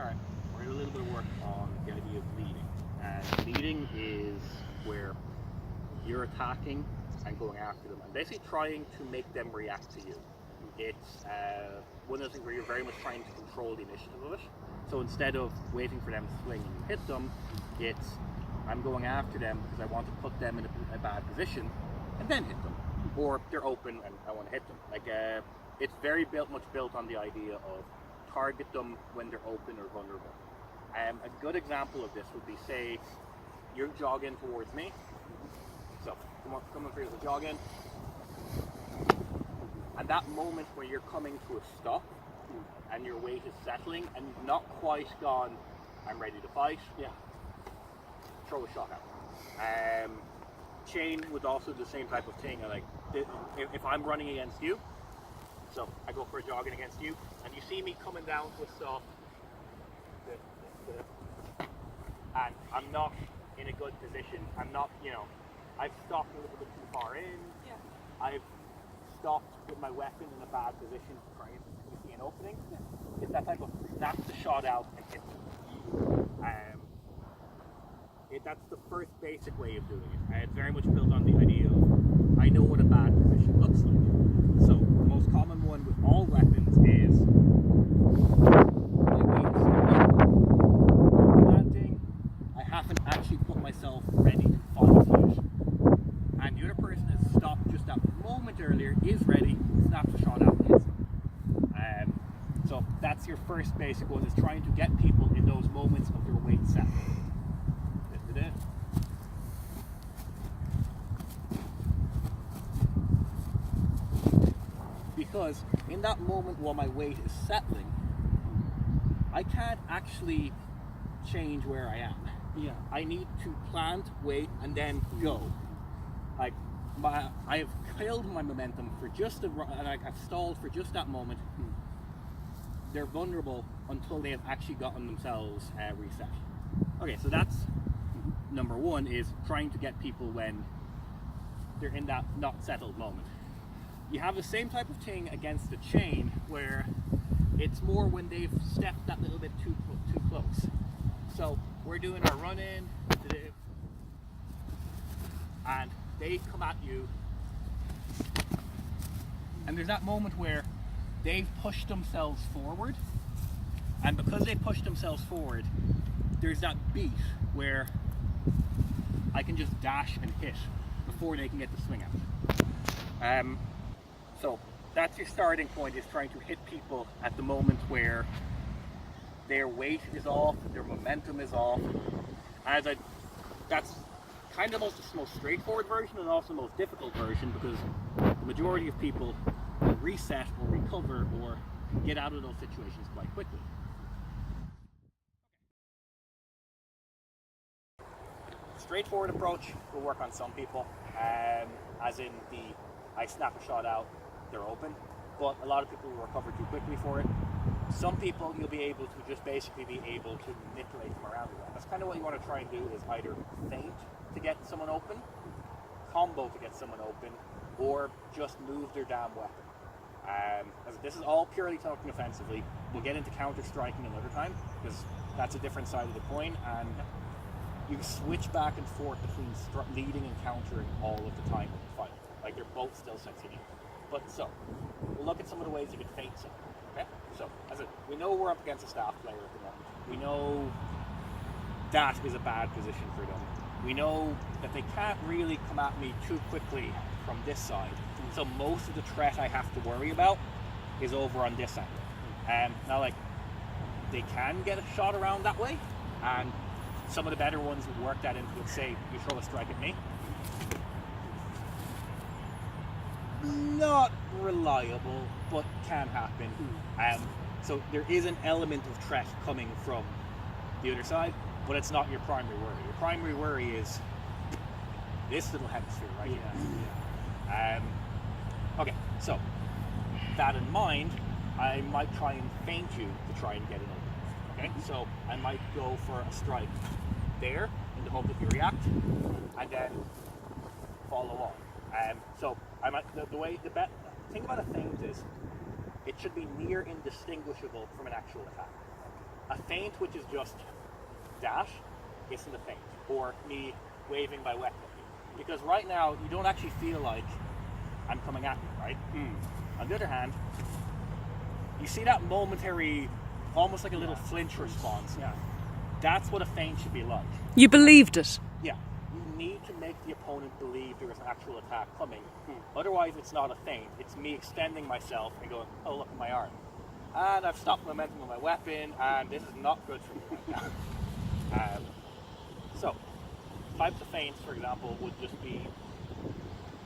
Alright, we're going to do a little bit of work on the idea of leading. And leading is where you're attacking and going after them and basically trying to make them react to you. It's one of the things where you're very much trying to control the initiative of it. So instead of waiting for them to swing and you hit them, it's I'm going after them because I want to put them in a bad position and then hit them. Or they're open and I want to hit them. Like it's very much built on the idea of target them when they're open or vulnerable. A good example of this would be, say, you're jogging towards me. So come on through the jog in. And that moment where you're coming to a stop and your weight is settling and you've not quite gone, I'm ready to fight. Yeah. Throw a shot out. Chain would also do the same type of thing. Like if I'm running against you, so I go for a jogging against you, and you see me coming down to a stop, and I'm not in a good position. I'm not, I've stopped a little bit too far in. Yeah. I've stopped with my weapon in a bad position to try and see an opening. Yeah. It's that type of snap the shot out and hit them. That's the first basic way of doing it. It's very much built on the idea of I know what a bad position looks like. So the most common one with all weapons is my weight is still up, I'm planting, I haven't actually put myself ready to fight yet. And the other person has stopped just that moment earlier, is ready, snaps the shot out and hits them. So that's your first basic one, is trying to get people in those moments of their weight set. Because in that moment while my weight is settling, I can't actually change where I am. Yeah. I need to plant, wait, and then go. Like I have killed my momentum for just and I've stalled for just that moment. They're vulnerable until they have actually gotten themselves reset. Okay, so that's number one, is trying to get people when they're in that not settled moment. You have the same type of thing against the chain, where it's more when they've stepped that little bit too close. So we're doing our run in, and they come at you, and there's that moment where they've pushed themselves forward, and because they pushed themselves forward, there's that beat where I can just dash and hit before they can get the swing out. So that's your starting point, is trying to hit people at the moment where their weight is off, their momentum is off. That's kind of the most straightforward version and also the most difficult version, because the majority of people will reset or recover or get out of those situations quite quickly. Straightforward approach will work on some people, as in I snap a shot out, they're open, but a lot of people will recover too quickly for it. Some people you'll be able to just basically be able to manipulate them around the That's kind of what you want to try and do, is either feint to get someone open, combo to get someone open, or just move their damn weapon. As this is all purely talking offensively. We'll get into counter-striking another time, because that's a different side of the coin, and you switch back and forth between leading and countering all of the time in the fight. Like, they're both still succeeding. But so, we'll look at some of the ways you can feint someone. Okay? So, we know we're up against a staff player at the moment. We know that is a bad position for them. We know that they can't really come at me too quickly from this side. So most of the threat I have to worry about is over on this angle. Now, like, they can get a shot around that way, and some of the better ones would work that into, say, you throw a strike at me. Not reliable, but can happen. So there is an element of threat coming from the other side, but it's not your primary worry. Your primary worry is this little hemisphere right here. Yeah. Okay, so that in mind, I might try and feint you to try and get an opening. Okay, so I might go for a strike there in the hope that you react, and then follow on. So I might the thing about a feint is it should be near indistinguishable from an actual attack. A feint, which is just dash, isn't a feint, or me waving my weapon at you. Because right now, you don't actually feel like I'm coming at you, right? On the other hand, you see that momentary, almost like a little flinch response. Yeah. That's what a feint should be like. You believed it. Yeah. You need to make the opponent believe there is an actual attack coming. Otherwise, it's not a feint. It's me extending myself and going, oh, look at my arm. And I've stopped momentum with my weapon, and this is not good for me right now. So, types of feints, for example, would just be,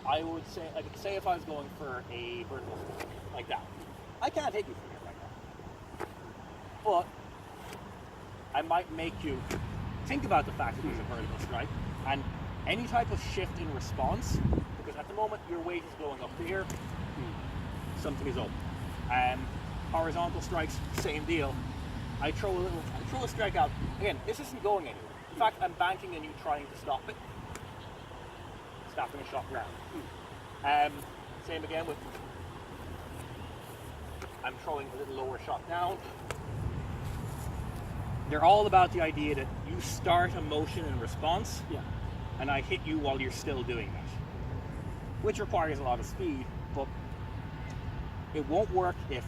I would say if I was going for a vertical strike, like that. I can't hit you from here right now. But I might make you think about the fact that there's a vertical strike, and any type of shift in response, because at the moment your weight is going up to here, something is open. Horizontal strikes, same deal. I throw a strike out. Again, this isn't going anywhere. In fact, I'm banking on you trying to stop it. Stopping a shot round. Same again with, I'm throwing a little lower shot down. They're all about the idea that you start a motion in response, and I hit you while you're still doing that. Which requires a lot of speed, but it won't work if,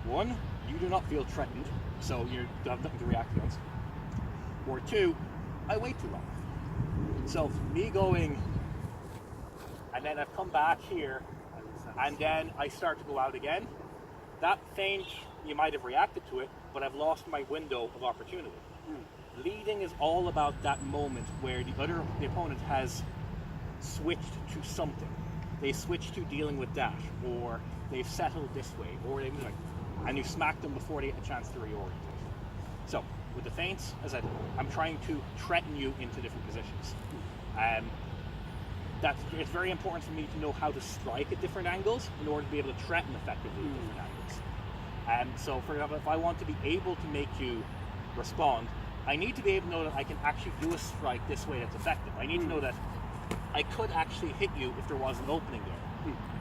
one, you do not feel threatened, so you have nothing to react against. Or two, I wait too long. So me going, and then I've come back here, and then I start to go out again. That feint, you might have reacted to it, but I've lost my window of opportunity. Leading is all about that moment where the opponent has switched to something. They switched to dealing with dash, or they've settled this way, or they've like, and you smack them before they get a chance to reorientate. So with the feints, as I said, I'm trying to threaten you into different positions. It's very important for me to know how to strike at different angles in order to be able to threaten effectively at different angles. So for example, if I want to be able to make you respond, I need to be able to know that I can actually do a strike this way that's effective. I need to know that I could actually hit you if there was an opening there.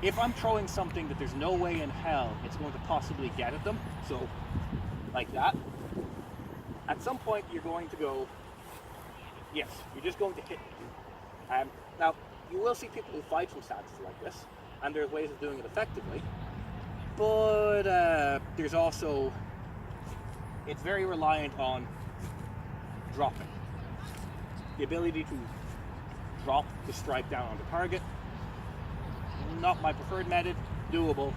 If I'm throwing something that there's no way in hell it's going to possibly get at them, so like that, at some point you're going to go, yes, you're just going to hit me. Now, you will see people who fight from stances like this, and there's ways of doing it effectively, but there's also, it's very reliant on dropping. The ability to drop the strike down on the target, not my preferred method, doable,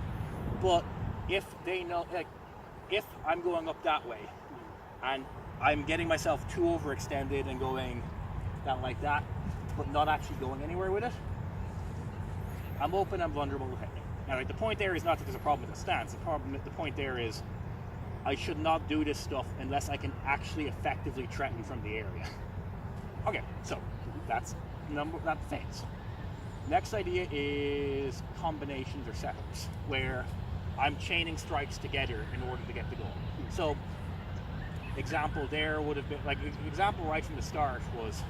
but if they know, like, if I'm going up that way, and I'm getting myself too overextended and going down like that, but not actually going anywhere with it, I'm open, I'm vulnerable to hitting. Now, like, the point there is not that there's a problem with the stance. The point there is I should not do this stuff unless I can actually effectively threaten from the area. Okay, so that's feints. Next idea is combinations or setups, where I'm chaining strikes together in order to get the goal. So, example there would have been, like, example right from the start was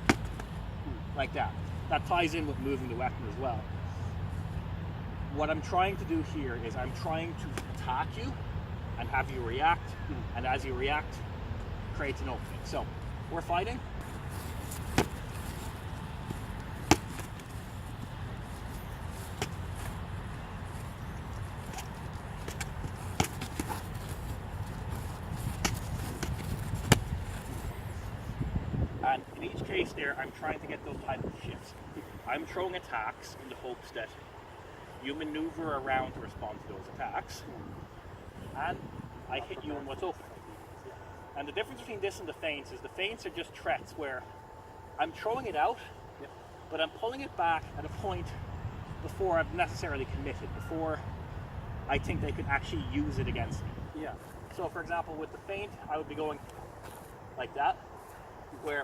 like that. That ties in with moving the weapon as well. What I'm trying to do here is I'm trying to attack you and have you react, and as you react, creates an opening. So, we're fighting. And in each case there, I'm trying to get those type of shifts. I'm throwing attacks in the hopes that you maneuver around to respond to those attacks, and I hit you in what's open. And the difference between this and the feints is the feints are just threats where I'm throwing it out, but I'm pulling it back at a point before I've necessarily committed, before I think they could actually use it against me. So for example, with the feint, I would be going like that, where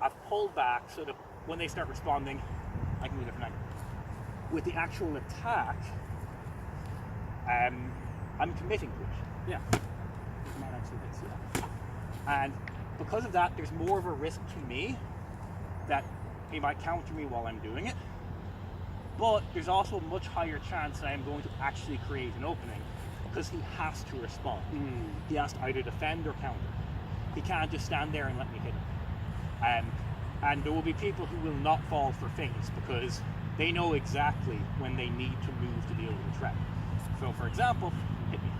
I've pulled back so that when they start responding, I can do a different angle. With the actual attack, I'm committing to it. And because of that, there's more of a risk to me that he might counter me while I'm doing it. But there's also a much higher chance that I am going to actually create an opening because he has to respond. He has to either defend or counter. he can't just stand there and let me hit him. And there will be people who will not fall for feints because they know exactly when they need to move to deal with the threat. So for example, hit me.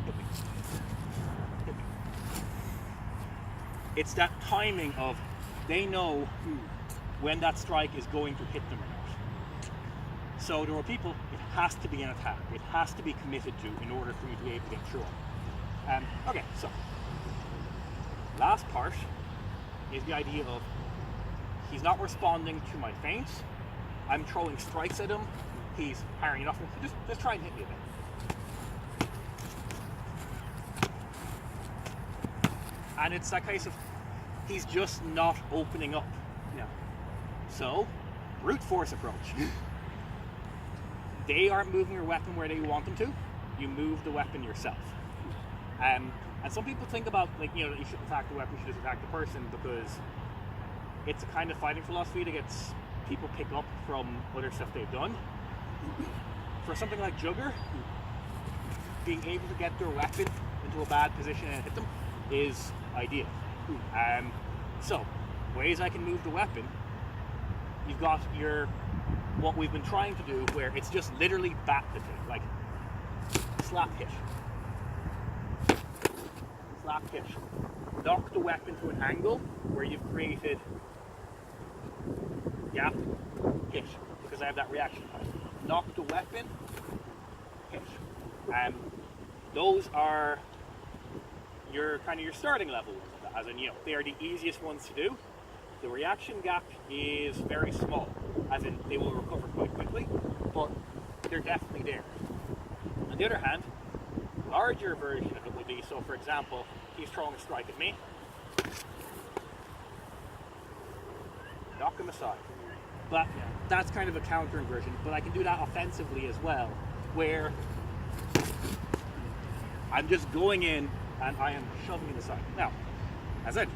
Hit me. Hit me. It's that timing of they know when that strike is going to hit them or not. So there are people, it has to be an attack. It has to be committed to in order for you to be able to get through it. Okay, so last part is the idea of he's not responding to my feints. I'm throwing strikes at him. He's firing it off. Just try and hit me a bit. And it's that case of he's just not opening up. Yeah. So, brute force approach. They aren't moving your weapon where they want them to. You move the weapon yourself. And some people think about, like, you know, you shouldn't attack the weapon, you should just attack the person, because it's a kind of fighting philosophy that gets people pick up from other stuff they've done. For something like Jugger, being able to get their weapon into a bad position and hit them is ideal. So, ways I can move the weapon, you've got what we've been trying to do, where it's just literally bat the thing, like slap hit. Slap hit. Knock the weapon to an angle where you've created gap, hit, because I have that reaction time. Knock the weapon, hit. Those are your starting level ones of that, as in, you know, they are the easiest ones to do. The reaction gap is very small, as in they will recover quite quickly, but they're definitely there. On the other hand, larger version of it would be, so for example, he's throwing a strike at me, knock him aside. But that's kind of a countering version, but I can do that offensively as well, where I'm just going in and I am shoving it aside. Now, as I said,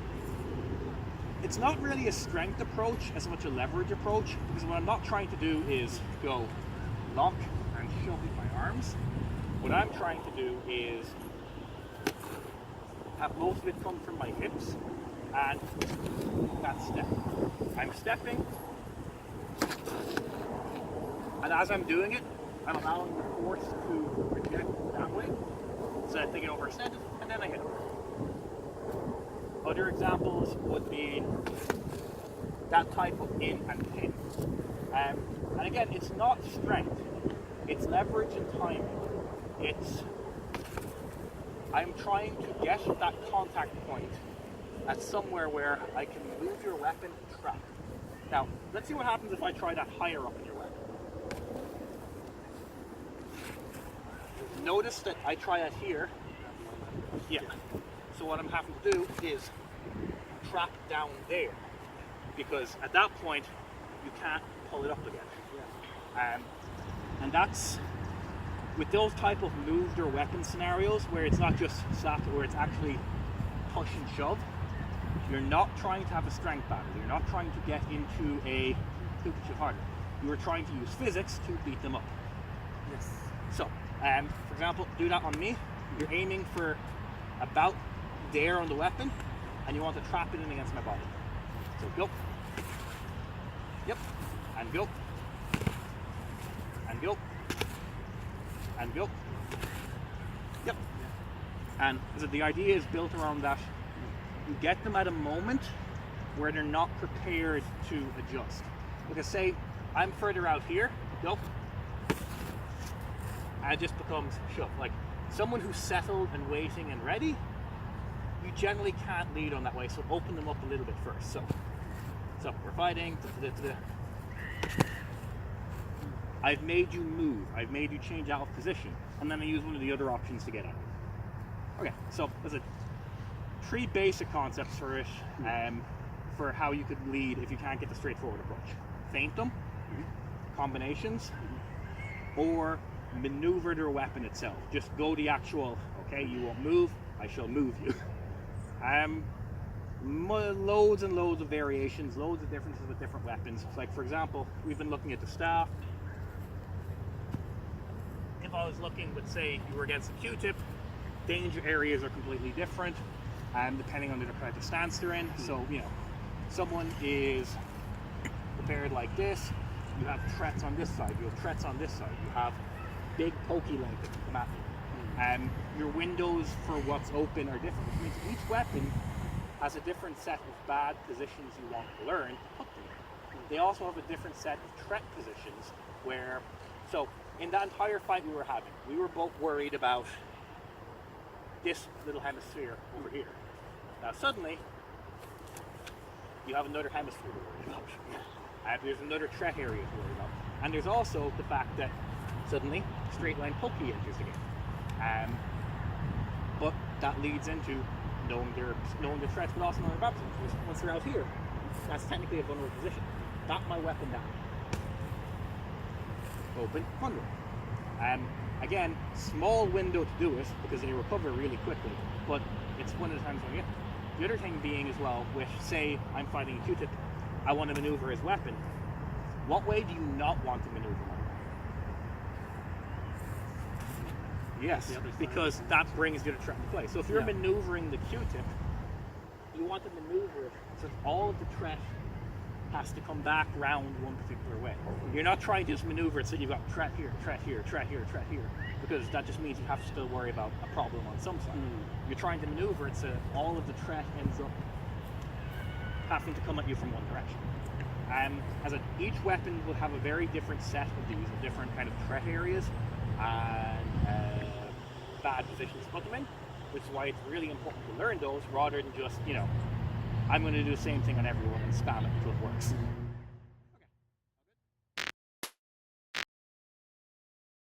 it's not really a strength approach as much a leverage approach, because what I'm not trying to do is go lock and shove with my arms. What I'm trying to do is have most of it come from my hips and that step. I'm stepping, and as I'm doing it, I'm allowing the force to project that way. So I think it overextended, and then I hit it. Other examples would be that type of in and pin. And again, it's not strength, it's leverage and timing. I'm trying to get that contact point at somewhere where I can move your weapon and trap. Now, let's see what happens if I try that higher up in your weapon. Notice that I try that here. Yeah. So what I'm having to do is trap down there, because at that point you can't pull it up again. Yeah. And that's with those type of moved or weapon scenarios where it's not just slap, where it's actually push and shove. You're not trying to have a strength battle. You're not trying to get into a who can shoot harder. You are trying to use physics to beat them up. Yes. So, for example, do that on me. You're aiming for about there on the weapon, and you want to trap it in against my body. So go. Yep. And go. And go. And go. Yep. And so the idea is built around that. You get them at a moment where they're not prepared to adjust. Because say I'm further out here, go, and it just becomes shove. Like someone who's settled and waiting and ready, you generally can't lead on that way, so open them up a little bit first. So we're fighting. I've made you move. I've made you change out of position, and then I use one of the other options to get out. Okay, so there's three basic concepts for it, for how you could lead if you can't get the straightforward approach. Feint them, combinations, or maneuver their weapon itself. Just go the actual, okay, you won't move, I shall move you. Loads and loads of variations, loads of differences with different weapons. Like for example, we've been looking at the staff. If I was looking with, say, you were against a Q-tip, danger areas are completely different, depending on the kind of stance they're in. So, you know, someone is prepared like this, you have threats on this side, you have threats on this side, you have big pokey length that can come at you. Your windows for what's open are different, which means each weapon has a different set of bad positions you want to learn to put them in. They also have a different set of threat positions where, so in that entire fight we were having, we were both worried about this little hemisphere over here. Now suddenly, you have another hemisphere to worry about. There's another threat area to worry about. And there's also the fact that suddenly, straight line pokey enters the game. But that leads into knowing the threats, but also knowing their bad positions. Once they're out here, that's technically a vulnerable position. Knock my weapon down. Open, vulnerable. Again, small window to do it because they recover really quickly, but it's one of the times when you get. The other thing being as well, with say I'm fighting a Q-tip, I want to maneuver his weapon. What way do you not want to maneuver my weapon? Yes, because that brings the other threat into play. So if you're maneuvering the Q-tip, you want to maneuver it so that all of the threat has to come back round one particular way. You're not trying to just maneuver it so you've got threat here, threat here, threat here, threat here, because that just means you have to still worry about a problem on some side. You're trying to maneuver it so all of the threat ends up having to come at you from one direction. Each weapon will have a very different set of these, different kind of threat areas and bad positions to put them in, which is why it's really important to learn those rather than just, you know, I'm going to do the same thing on everyone and spam it until it works.